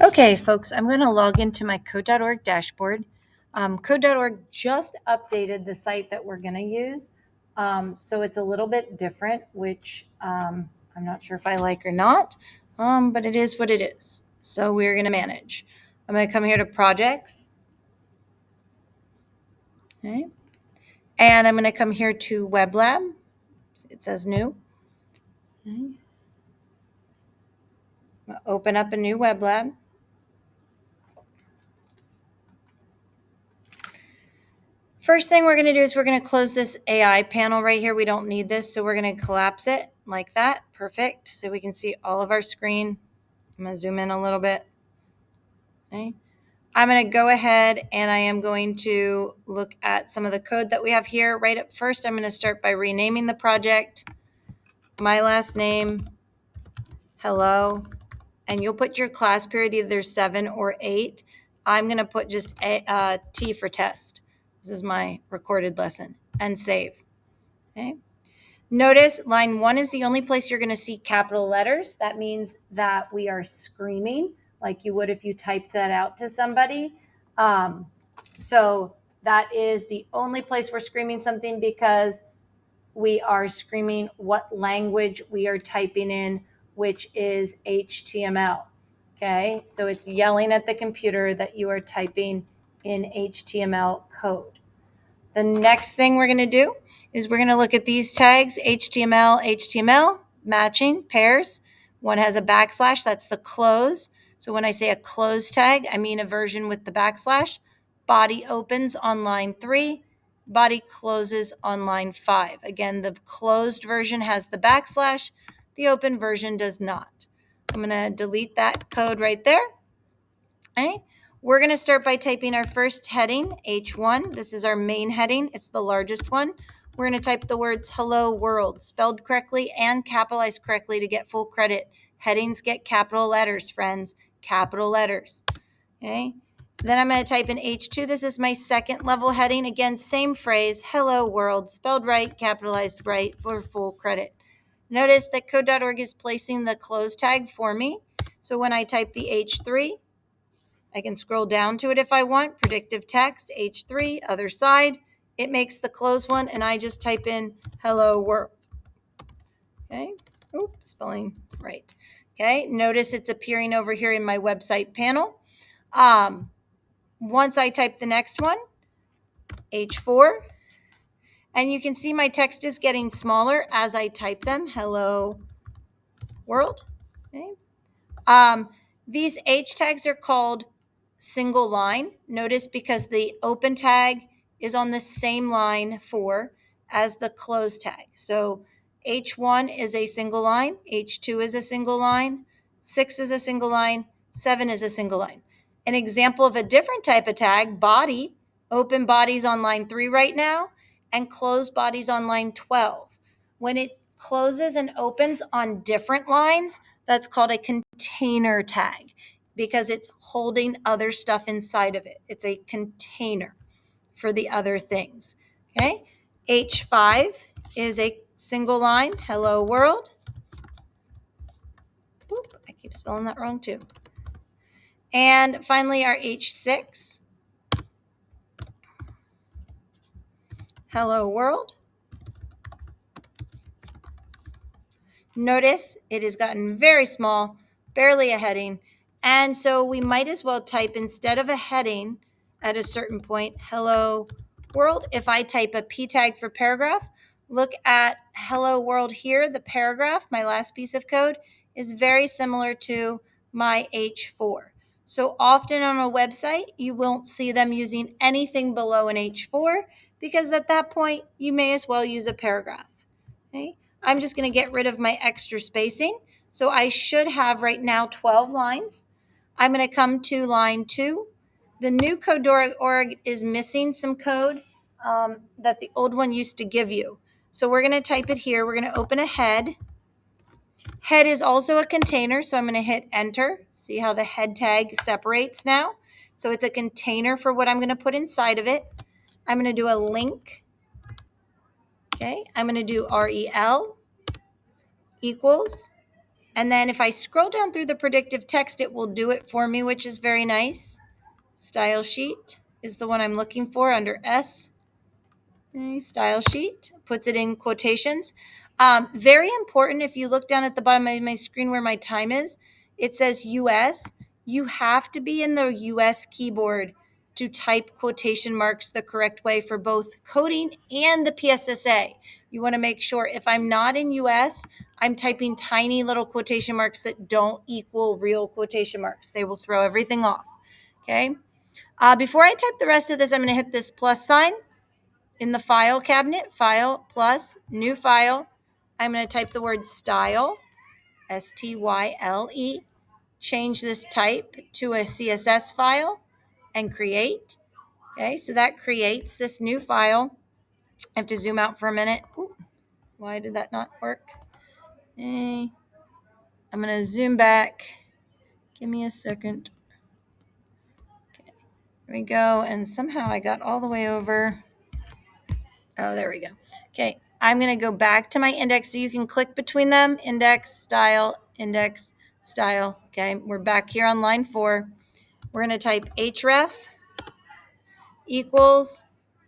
Okay, folks, I'm going to log into my code.org dashboard. Code.org just updated the site that we're going to use. So it's a little bit different, which I'm not sure if I like or not, but it is what it is. So we're going to manage. I'm going to come here to projects. Okay. And I'm going to come here to Web Lab. It says new. Okay. Open up a new Web Lab. First thing we're going to do is we're going to close this AI panel right here. We don't need this, so we're going to collapse it like that. Perfect. So we can see all of our screen. I'm going to zoom in a little bit. Okay. I'm going to go ahead and I am going to look at some of the code that we have here. Right up first, I'm going to start by renaming the project. My last name, hello, and you'll put your class period either 7 or 8. I'm going to put just T for test. This is my recorded lesson, and save. Okay. Notice line 1 is the only place you're going to see capital letters. That means that we are screaming like you would if you typed that out to somebody. So that is the only place we're screaming something, because we are screaming what language we are typing in, which is HTML. Okay, so it's yelling at the computer that you are typing in HTML code. The next thing we're going to do is we're going to look at these tags, HTML, HTML, matching, pairs. One has a backslash, that's the close. So when I say a close tag, I mean a version with the backslash. Body opens on line 3, body closes on line 5. Again, the closed version has the backslash, the open version does not. I'm going to delete that code right there. Okay. We're going to start by typing our first heading, H1. This is our main heading. It's the largest one. We're going to type the words hello world, spelled correctly and capitalized correctly to get full credit. Headings get capital letters, friends, capital letters. Okay. Then I'm going to type in H2. This is my second level heading. Again, same phrase, hello world, spelled right, capitalized right for full credit. Notice that code.org is placing the close tag for me. So when I type the H3, I can scroll down to it if I want. Predictive text, H3, other side. It makes the close one, and I just type in hello world. Okay. Oops, spelling right. Okay. Notice it's appearing over here in my website panel. Once I type the next one, H4, and you can see my text is getting smaller as I type them. Hello world. Okay. These H tags are called single line. Notice because the open tag is on the same line 4 as the close tag. So H1 is a single line, H2 is a single line, 6 is a single line, 7 is a single line. An example of a different type of tag, body, open bodies on line 3 right now, and closed bodies on line 12. When it closes and opens on different lines, that's called a container tag because it's holding other stuff inside of it. It's a container for the other things. Okay. H5 is a single line. Hello world. Oop, I keep spelling that wrong too. And finally, our H6. Hello world. Notice it has gotten very small, barely a heading. And so we might as well type, instead of a heading at a certain point, hello world. If I type a P tag for paragraph, look at hello world here. The paragraph, my last piece of code, is very similar to my H4. So often on a website, you won't see them using anything below an H4 because at that point, you may as well use a paragraph. Okay. I'm just going to get rid of my extra spacing. So I should have right now 12 lines. I'm going to come to line 2. The new code.org is missing some code that the old one used to give you. So we're going to type it here. We're going to open a head. Head is also a container, so I'm going to hit enter. See how the head tag separates now? So it's a container for what I'm going to put inside of it. I'm going to do a link. Okay, I'm going to do REL equals And then if I scroll down through the predictive text, it will do it for me, which is very nice. Style sheet is the one I'm looking for under S. Okay, style sheet, puts it in quotations. Very important, if you look down at the bottom of my screen where my time is, it says US. You have to be in the US keyboard to type quotation marks the correct way for both coding and the PSSA. You want to make sure if I'm not in US, I'm typing tiny little quotation marks that don't equal real quotation marks. They will throw everything off. Okay. Before I type the rest of this, I'm going to hit this plus sign in the file cabinet, file plus new file. I'm going to type the word style, STYLE, change this type to a CSS file and create. Okay, so that creates this new file. I have to zoom out for a minute. Ooh, why did that not work? Okay. I'm going to zoom back. Give me a second. Okay, here we go. And somehow I got all the way over. Oh, there we go. Okay, I'm going to go back to my index so you can click between them. Index, style, index, style. Okay, we're back here on line 4. We're going to type href equals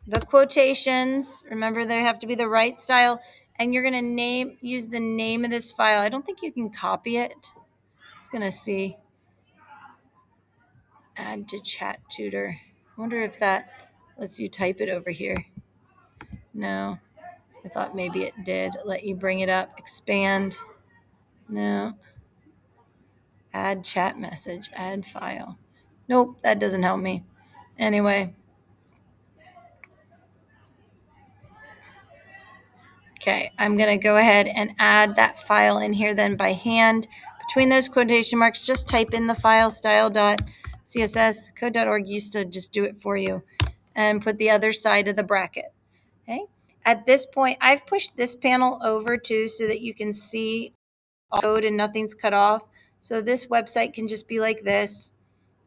the quotations. Remember, they have to be the right style. And you're going to use the name of this file. I don't think you can copy it. It's going to see. Add to chat tutor. I wonder if that lets you type it over here. No. I thought maybe it did let you bring it up, expand. No. Add chat message, add file. Nope, that doesn't help me. Anyway. Okay, I'm going to go ahead and add that file in here then by hand. Between those quotation marks, just type in the file style.css. Code.org used to just do it for you. And put the other side of the bracket. Okay. At this point, I've pushed this panel over too so that you can see all code and nothing's cut off. So this website can just be like this.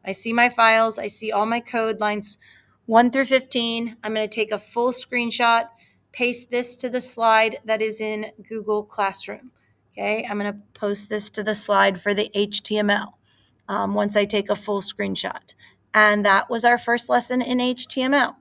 I see my files. I see all my code lines 1 through 15. I'm going to take a full screenshot, paste this to the slide that is in Google Classroom. Okay, I'm going to post this to the slide for the HTML once I take a full screenshot. And that was our first lesson in HTML.